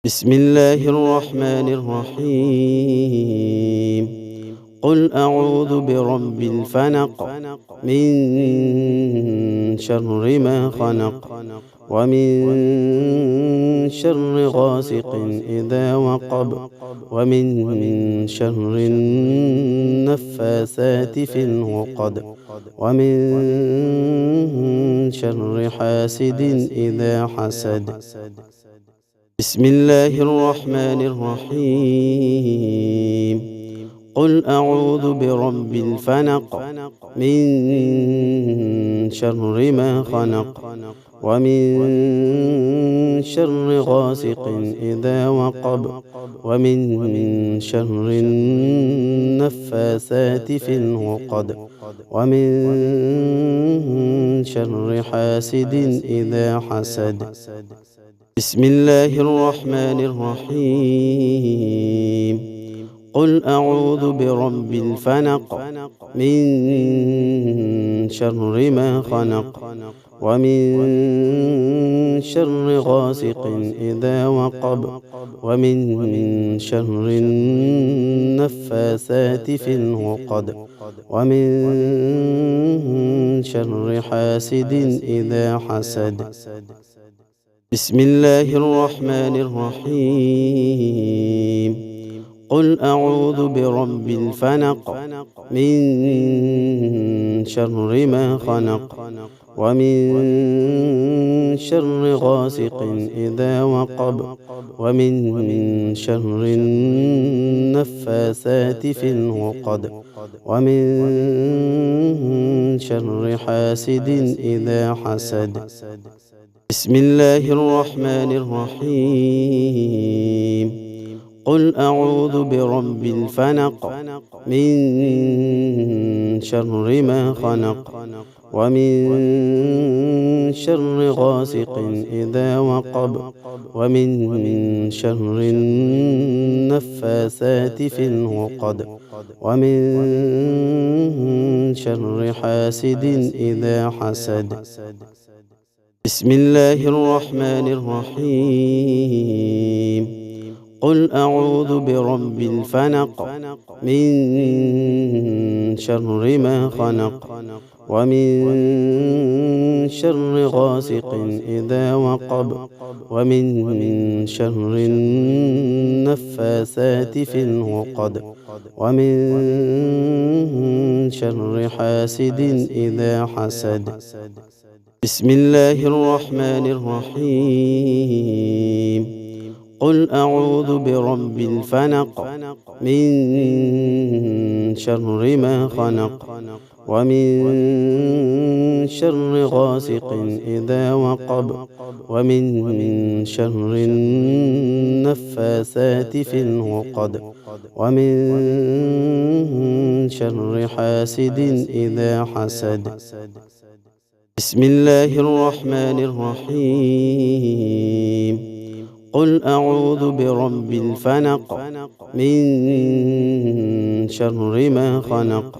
بسم الله الرحمن الرحيم. قل أعوذ برب الفلق من شر ما خلق ومن شر غاسق إذا وقب ومن شر النفاثات في العقد ومن شر حاسد إذا حسد. بسم الله الرحمن الرحيم. قل أعوذ برب الفلق من شر ما خلق ومن شر غاسق إذا وقب ومن شر النفاثات في العقد ومن شر حاسد إذا حسد. بسم الله الرحمن الرحيم. قل أعوذ برب الفلق من شر ما خلق ومن شر غاسق إذا وقب ومن شر النفاثات في العقد ومن شر حاسد إذا حسد. بسم الله الرحمن الرحيم. قل أعوذ برب الفلق من شر ما خلق ومن شر غاسق إذا وقب ومن شر النفاثات في العقد ومن شر حاسد إذا حسد. بسم الله الرحمن الرحيم. قل أعوذ برب الفلق من شر ما خلق ومن شر غاسق إذا وقب ومن شر النفاثات في العقد ومن شر حاسد إذا حسد. بسم الله الرحمن الرحيم. قل أعوذ برب الفلق من شر ما خلق ومن شر غاسق إذا وقب ومن شر النفاثات في العقد ومن شر حاسد إذا حسد. بسم الله الرحمن الرحيم. قل أعوذ برب الفلق من شر ما خلق ومن شر غاسق إذا وقب ومن شر النفاثات في العقد ومن شر حاسد إذا حسد. بسم الله الرحمن الرحيم. قل أعوذ برب الفلق من شر ما خلق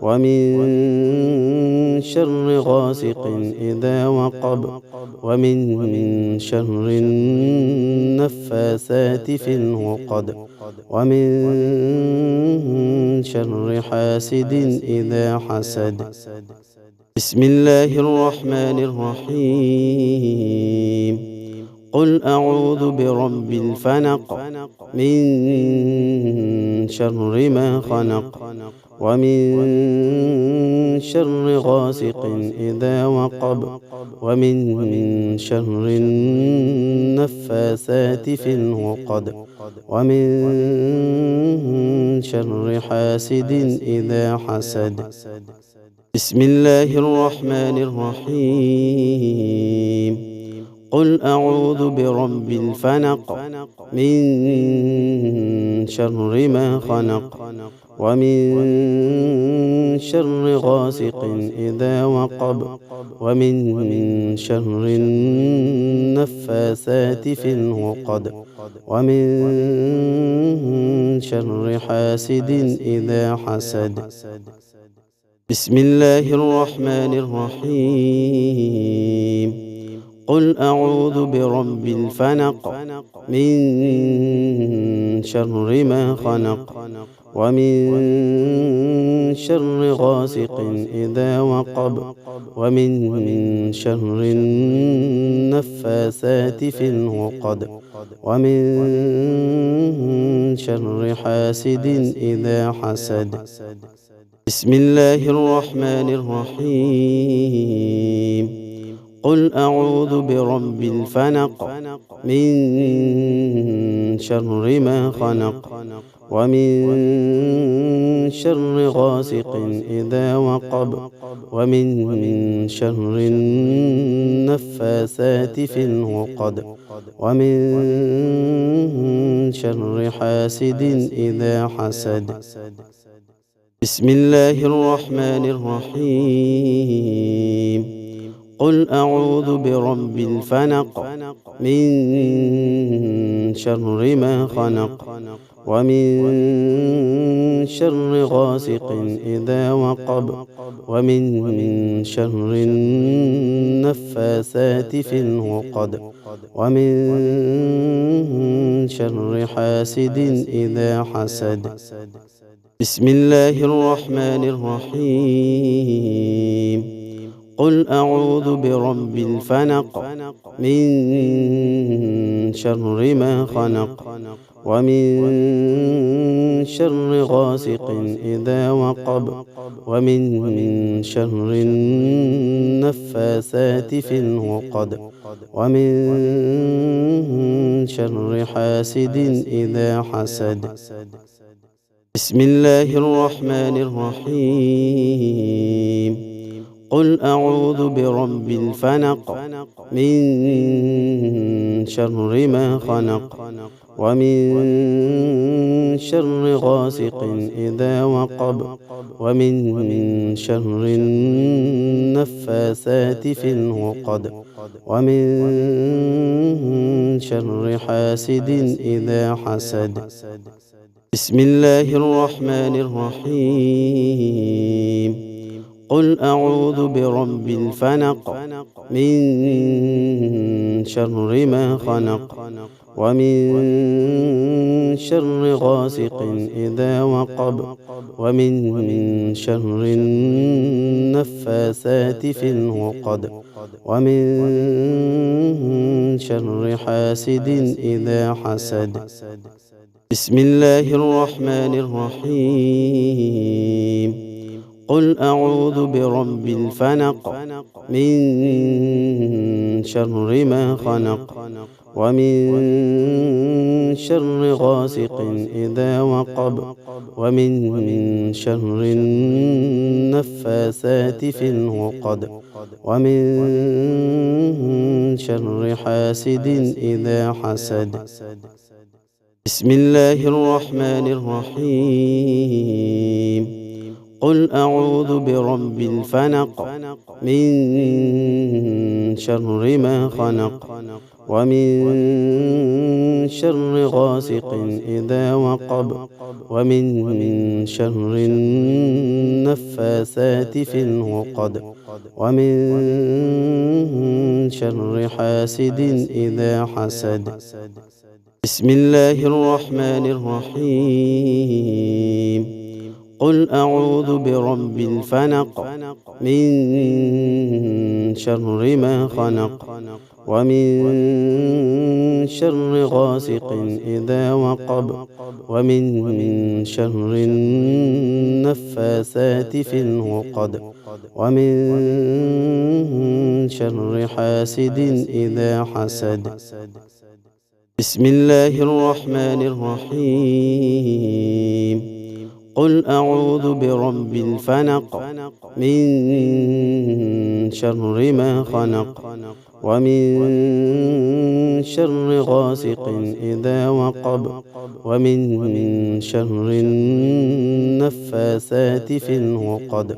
ومن شر غاسق إذا وقب ومن شر النفاثات في العقد ومن شر حاسد إذا حسد. بسم الله الرحمن الرحيم. قل أعوذ برب الفلق من شر ما خلق ومن شر غاسق إذا وقب ومن شر النفاثات في العقد ومن شر حاسد إذا حسد. بسم الله الرحمن الرحيم. قل أعوذ برب الفلق من شر ما خلق ومن شر غاسق إذا وقب ومن شر النفاثات في العقد ومن شر حاسد إذا حسد. بسم الله الرحمن الرحيم. قل أعوذ برب الفلق من شر ما خلق ومن شر غاسق إذا وقب ومن شر النفاثات في العقد ومن شر حاسد إذا حسد. بسم الله الرحمن الرحيم. قل أعوذ برب الفلق من شر ما خلق ومن شر غاسق إذا وقب ومن شر النفاثات في العقد ومن شر حاسد إذا حسد. بسم الله الرحمن الرحيم. قل أعوذ برب الفلق من شر ما خلق ومن شر غاسق إذا وقب ومن شر النفاثات في العقد ومن شر حاسد إذا حسد. بسم الله الرحمن الرحيم. قل أعوذ برب الفلق من شر ما خلق ومن شر غاسق إذا وقب ومن شر النفاثات في العقد ومن شر حاسد إذا حسد. بسم الله الرحمن الرحيم. قل أعوذ برب الفلق من شر ما خلق ومن شر غاسق إذا وقب ومن شر النفاثات في العقد ومن شر حاسد إذا حسد. بسم الله الرحمن الرحيم. قل أعوذ برب الفلق من شر ما خلق ومن شر غاسق إذا وقب ومن شر النفاثات في العقد ومن شر حاسد إذا حسد. بسم الله الرحمن الرحيم. قل أعوذ برب الفلق من شر ما خلق ومن شر غاسق إذا وقب ومن شر النفاثات في العقد ومن شر حاسد إذا حسد. بسم الله الرحمن الرحيم. قل أعوذ برب الفلق من شر ما خلق ومن شر غاسق إذا وقب ومن شر النفاثات في العقد ومن شر حاسد إذا حسد. بسم الله الرحمن الرحيم. قل أعوذ برب الفلق من شر ما خلق ومن شر غاسق إذا وقب ومن شر النفاثات في العقد ومن شر حاسد إذا حسد. بسم الله الرحمن الرحيم. قل أعوذ برب الفلق من شر ما خلق ومن شر غاسق إذا وقب ومن شر النفاثات في العقد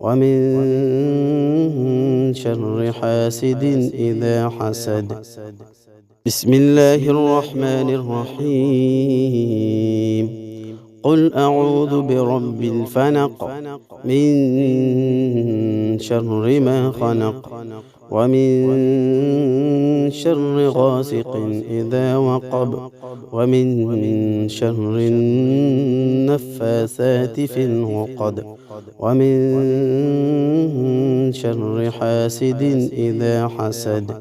ومن شر حاسد إذا حسد. بسم الله الرحمن الرحيم. قل أعوذ برب الفلق من شر ما خلق ومن شر غاسق إذا وقب ومن شر النفاثات في العقد ومن شر حاسد إذا حسد.